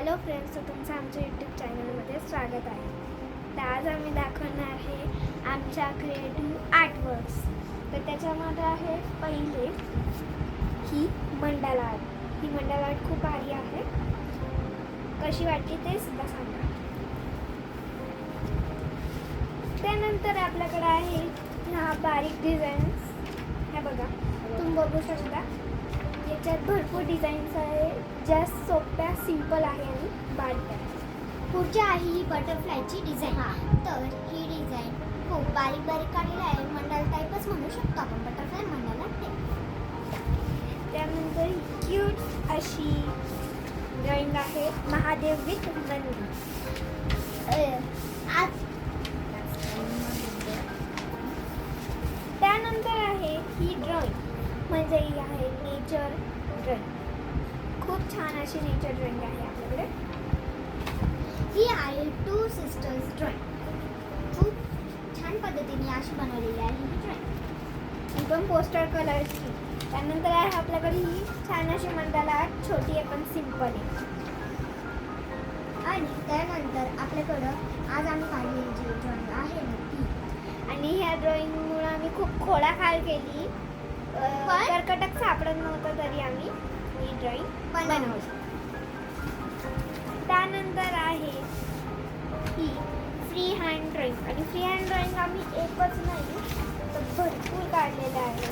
Hello friends, तर तुमचं आमच्या यूट्यूब चॅनलमध्ये स्वागत आहे. तर आज आम्ही दाखवणार आहे आमच्या क्रिएटिव्ह आर्टवर्क्स. तर त्याच्यामध्ये आहे पहिले ही मंडाला आर्ट. ही मंडाला आर्ट खूप भारी आहे. कशी वाटली ते सुद्धा सांगा. त्यानंतर आपल्याकडे आहे ह्या बारीक डिझाईन्स. हे बघा, तुम्ही बघू शकता. याच्यात भरपूर डिझाईन्स आहे, ज्या सोप्या सिंपल आहे आणि बारीक आहे. पुढची आहे ही बटरफ्लायची डिझाईन. तर ही डिझाईन खूप बारीक बारीक काढलेली आहे. मंडाला टाईपच म्हणू शकतो आपण, बटरफ्लाय मंडाला टाईप. त्यानंतर क्यूट अशी ड्रॉइंग आहे, महादेव विथ नंदी. त्यानंतर आहे ही ड्रॉइंग, म्हणजे ही आहे नेचर ड्रॉइंग. खूप छान अशी नेचर ड्रॉइंग आहे आपल्याकडे. ही आहे टू सिस्टर्स ड्रॉइंग. खूप छान पद्धतीने अशी बनवलेली आहे ही ड्रॉइंग. ही पण पोस्टर कलरची. त्यानंतर आहे आपल्याकडे ही छान अशी मंडाला आर्ट, छोटी आहे पण सिंपल आहे. आणि त्यानंतर आपल्याकडं आज आम्ही काढलेली जी ड्रॉइंग आहे ना ती. आणि ह्या ड्रॉइंगमुळे आम्ही खूप खोडाखाल केली. कर्कटक सापडत नव्हतं तरी आम्ही ही ड्रॉइंग बनवली. त्यानंतर आहे ही फ्री हँड ड्रॉइंग. आणि फ्री हँड ड्रॉइंग आम्ही एकच नाही तर भरपूर काढलेलं आहे.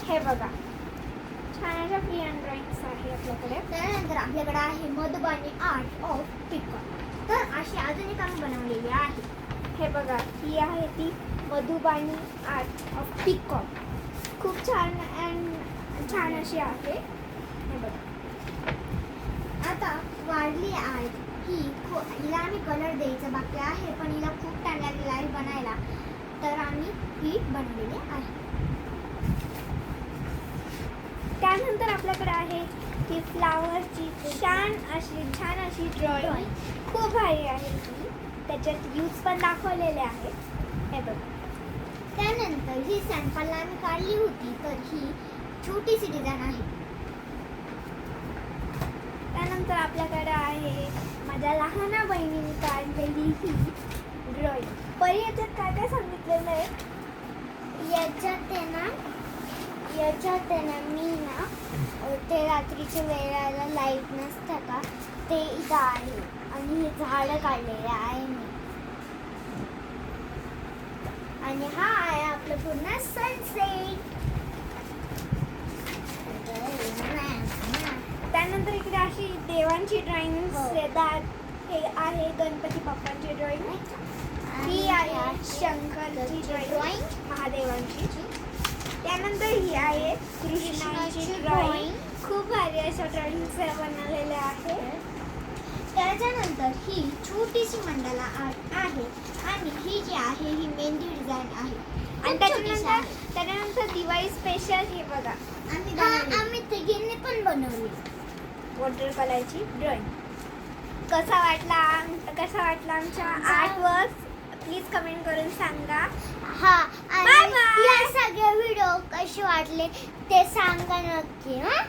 हे बघा, छान अशा फ्री हँड ड्रॉइंग्स आहे आपल्याकडे. त्यानंतर आपल्याकडे आहे मधुबानी आर्ट ऑफ पिकॉक. तर अशी अजून एक आम्ही बनवलेली आहे. हे बघा, ही आहे ती मधुबानी आर्ट ऑफ पिकॉक. खूप छान अशी आहे. हे बघा, आता वाढली आहे ही. हिला आम्ही कलर द्यायचा बाकी आहे, पण हिला खूप टाइम लागलेला आहे बनायला. तर आम्ही ही बनवलेली आहे. त्यानंतर आपल्याकडे आहे ही फ्लावरची छान अशी ड्रॉइंग. खूप भारी आहे ही. त्याच्यात यूज पण दाखवलेले आहे. हे बघा. त्यानंतर ही सॅम्पलला आम्ही काढली होती, तर ही छोटीशी डिझाईन आहे. त्यानंतर आपल्याकडे आहे माझ्या लहान बहिणीने काढलेली ही ड्रॉइंग. परी याच्यात काय काय सांगितलेलं आहे? याच्यात मी ना ते रात्रीच्या वेळेला लाईट नसतं का, ते इथं आहे. आणि हे झाडं काढलेले आहे मी. आणि हा आहे आपलं पूर्ण सनसेट. त्यानंतर इकडे अशी देवांची ड्रॉइंग हो. येतात. हे आहे गणपती बाप्पांची ड्रॉइंग. ही आहे शंकरची ड्रॉइंग, महादेवांची. त्यानंतर ही आहे कृष्णाची ड्रॉइंग. खूप भारी अशा ड्रॉइंग्स बनवलेल्या आहेत. त्याच्यानंतर ही छोटीशी मंडाला आर्ट आहे. आणि ही जी आहे ही मेहंदी डिझाईन आहे. आणि त्याच्यानंतर दिवाळी स्पेशल हे बघा, आम्ही तिघींनी पण बनवली वॉटर कलरची ड्रॉइंग. कसा वाटला आमच्या आर्ट वर्क, प्लीज कमेंट करून सांगा. हा. Bye आणि bye. या सगळे व्हिडिओ कसे वाटले ते सांगा नक्की. हा.